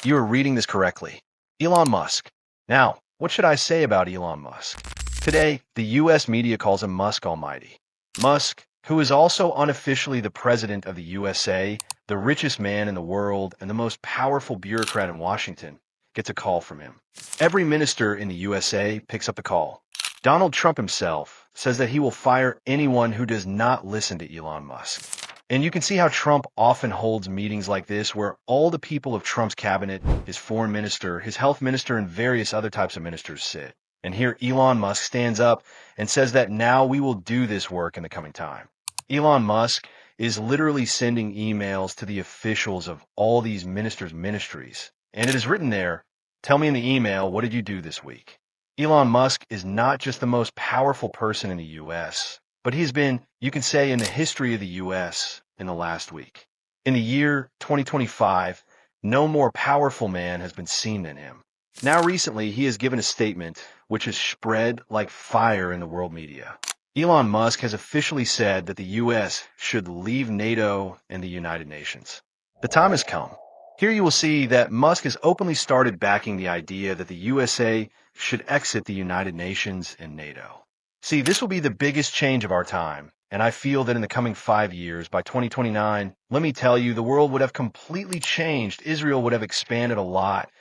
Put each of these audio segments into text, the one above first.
You are reading this correctly. Elon Musk. Now, what should I say about Elon Musk? Today, the US media calls him Musk Almighty. Musk, who is also unofficially the president of the USA, the richest man in the world, and the most powerful bureaucrat in Washington, gets a call from him. Every minister in the USA picks up the call. Donald Trump himself says that he will fire anyone who does not listen to Elon Musk. And you can see how Trump often holds meetings like this where all the people of Trump's cabinet, his foreign minister, his health minister, and various other types of ministers sit. And here Elon Musk stands up and says that now we will do this work in the coming time. Elon Musk is literally sending emails to the officials of all these ministers' ministries. And it is written there, tell me in the email, what did you do this week? Elon Musk is not just the most powerful person in the US, but he's been, you can say, in the history of the US in the last week. In the year 2025, no more powerful man has been seen than him. Now recently, he has given a statement which has spread like fire in the world media. Elon Musk has officially said that the US should leave NATO and the United Nations. The time has come. Here you will see that Musk has openly started backing the idea that the USA should exit the United Nations and NATO. See, this will be the biggest change of our time, and I feel that in the coming 5 years, by 2029, let me tell you, the world would have completely changed. Israel would have expanded a lot.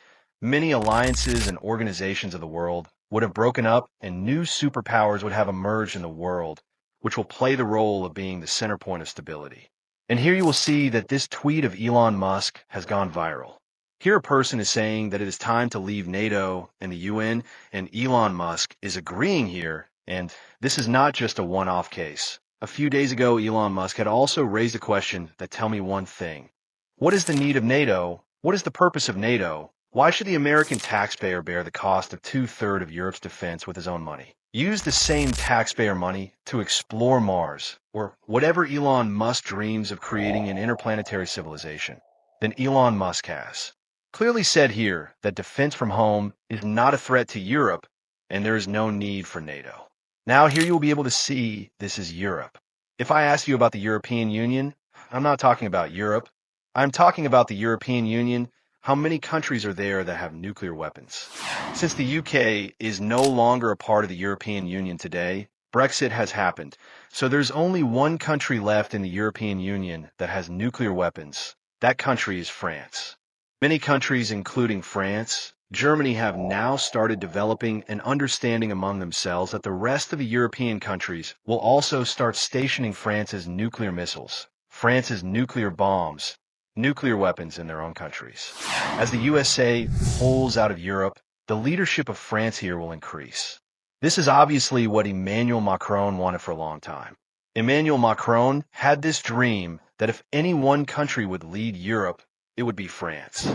Many alliances and organizations of the world would have broken up, and new superpowers would have emerged in the world, which will play the role of being the center point of stability. And here you will see that this tweet of Elon Musk has gone viral. Here a person is saying that it is time to leave NATO and the UN, and Elon Musk is agreeing here, and this is not just a one-off case. A few days ago, Elon Musk had also raised a question that tell me one thing. What is the need of NATO? What is the purpose of NATO? Why should the American taxpayer bear the cost of 2/3 of Europe's defense with his own money? Use the same taxpayer money to explore Mars, or whatever Elon Musk dreams of creating an interplanetary civilization, than Elon Musk has. Clearly said here that defense from home is not a threat to Europe, and there is no need for NATO. Now here you will be able to see this is Europe. If I ask you about the European Union, I'm not talking about Europe. I'm talking about the European Union. How many countries are there that have nuclear weapons? Since the UK is no longer a part of the European Union today, Brexit has happened. So there's only one country left in the European Union that has nuclear weapons. That country is France. Many countries, including France, Germany, have now started developing an understanding among themselves that the rest of the European countries will also start stationing France's nuclear missiles, France's nuclear bombs, nuclear weapons in their own countries. As the USA pulls out of Europe, the leadership of France here will increase. This is obviously what Emmanuel Macron wanted for a long time. Emmanuel Macron had this dream that if any one country would lead Europe, it would be France.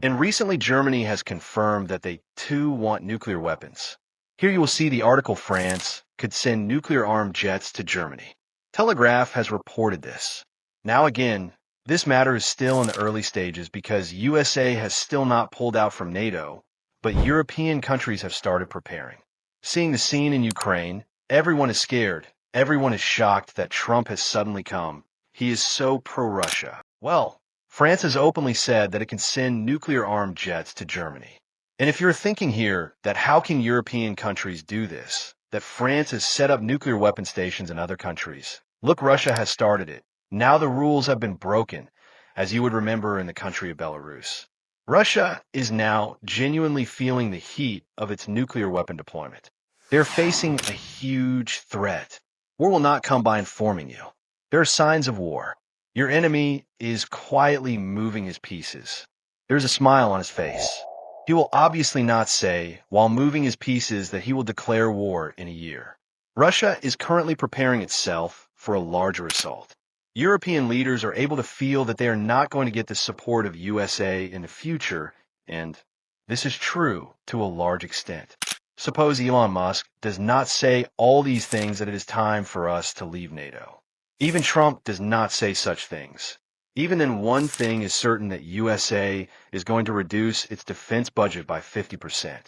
And recently Germany has confirmed that they too want nuclear weapons. Here you will see the article France could send nuclear-armed jets to Germany. Telegraph has reported this. Now again, this matter is still in the early stages because USA has still not pulled out from NATO, but European countries have started preparing. Seeing the scene in Ukraine, everyone is scared. Everyone is shocked that Trump has suddenly come. He is so pro-Russia. Well, France has openly said that it can send nuclear-armed jets to Germany. And if you're thinking here that how can European countries do this, that France has set up nuclear weapon stations in other countries, look, Russia has started it. Now the rules have been broken, as you would remember in the country of Belarus. Russia is now genuinely feeling the heat of its nuclear weapon deployment. They're facing a huge threat. War will not come by informing you. There are signs of war. Your enemy is quietly moving his pieces. There's a smile on his face. He will obviously not say, while moving his pieces, that he will declare war in a year. Russia is currently preparing itself for a larger assault. European leaders are able to feel that they are not going to get the support of USA in the future, and this is true to a large extent. Suppose Elon Musk does not say all these things that it is time for us to leave NATO. Even Trump does not say such things. Even then, one thing is certain, that USA is going to reduce its defense budget by 50%.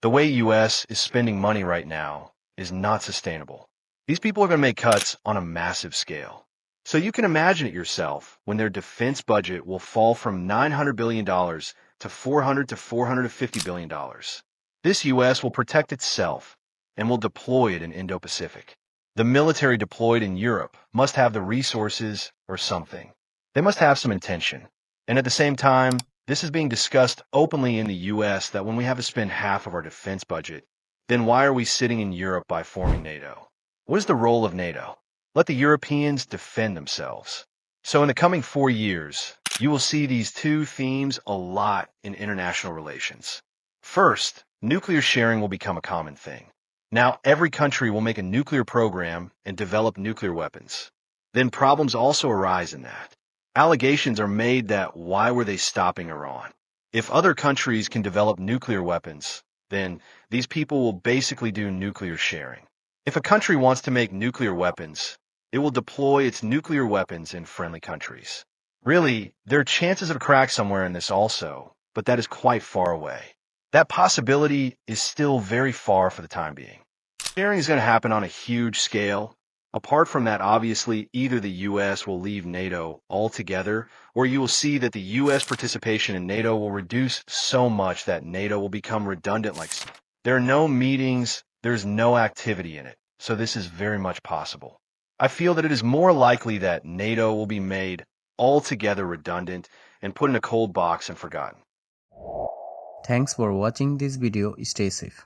The way US is spending money right now is not sustainable. These people are going to make cuts on a massive scale. So you can imagine it yourself when their defense budget will fall from $900 billion to $400 to $450 billion. This U.S. will protect itself and will deploy it in Indo-Pacific. The military deployed in Europe must have the resources or something. They must have some intention. And at the same time, this is being discussed openly in the U.S. that when we have to spend half of our defense budget, then why are we sitting in Europe by forming NATO? What is the role of NATO? Let the Europeans defend themselves. So in the coming 4 years, you will see these two themes a lot in international relations. First, nuclear sharing will become a common thing. Now, every country will make a nuclear program and develop nuclear weapons. Then problems also arise in that. Allegations are made that why were they stopping Iran? If other countries can develop nuclear weapons, then these people will basically do nuclear sharing. If a country wants to make nuclear weapons, it will deploy its nuclear weapons in friendly countries. Really, there are chances of a crack somewhere in this also, but that is quite far away. That possibility is still very far for the time being. Sharing is going to happen on a huge scale. Apart from that, obviously, either the U.S. will leave NATO altogether, or you will see that the U.S. participation in NATO will reduce so much that NATO will become redundant. There are no meetings, there's no activity in it, so this is very much possible. I feel that it is more likely that NATO will be made altogether redundant and put in a cold box and forgotten. Thanks for watching this video. Stay safe.